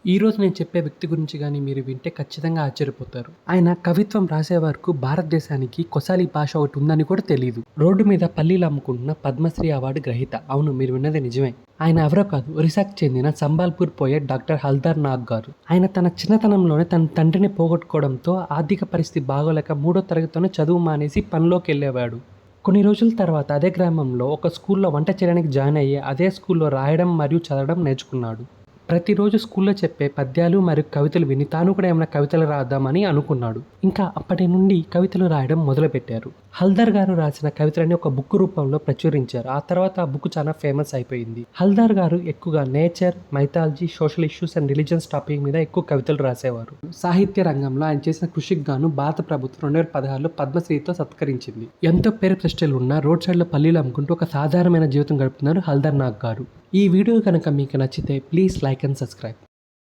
ఈ రోజు నేను చెప్పే వ్యక్తి గురించి గాని మీరు వింటే ఖచ్చితంగా ఆశ్చర్యపోతారు. ఆయన కవిత్వం రాసే వరకు భారతదేశానికి కొసాలి భాష ఒకటి ఉందని కూడా తెలీదు. రోడ్డు మీద పల్లీలు అమ్ముకుంటున్న పద్మశ్రీ అవార్డు గ్రహీత. అవును, మీరు విన్నది నిజమే. ఆయన ఎవరో కాదు, ఒరిస్సాకు చెందిన సంబాల్పూర్ పోయెట్ డాక్టర్ హల్దర్ నాగ్ గారు. ఆయన తన చిన్నతనంలోనే తన తండ్రిని పోగొట్టుకోవడంతో ఆర్థిక పరిస్థితి బాగోలేక 3వ తరగతితోనే చదువు మానేసి పనిలోకి వెళ్ళేవాడు. కొన్ని రోజుల తర్వాత అదే గ్రామంలో ఒక స్కూల్లో వంట చేయడానికి జాయిన్ అయ్యి అదే స్కూల్లో రాయడం మరియు చదవడం నేర్చుకున్నాడు. ప్రతిరోజు స్కూల్లో చెప్పే పద్యాలు మరియు కవితలు విని తాను కూడా ఏమైనా కవితలు రాద్దామని అనుకున్నాడు. ఇంకా అప్పటి నుండి కవితలు రాయడం మొదలుపెట్టారు. హల్దర్ గారు రాసిన కవితలని ఒక బుక్ రూపంలో ప్రచురించారు. ఆ తర్వాత ఆ బుక్ చాలా ఫేమస్ అయిపోయింది. హల్దర్ గారు ఎక్కువగా nature, mythology, social issues and religions topic మీద ఎక్కువ కవితలు రాసేవారు. సాహిత్య రంగంలో ఆయన చేసిన కృషికి గాను భారత ప్రభుత్వం 2016లో పద్మశ్రీతో సత్కరించింది. ఎంతో పేరు ప్రతిష్టలు ఉన్న రోడ్ సైడ్లో పల్లీలు అమ్ముకుంటూ ఒక సాధారణమైన జీవితం గడుపుతున్నారు హల్దర్ నాగ్ గారు. ఈ వీడియో కనుక మీకు నచ్చితే ప్లీజ్ లైక్ అండ్ సబ్స్క్రైబ్.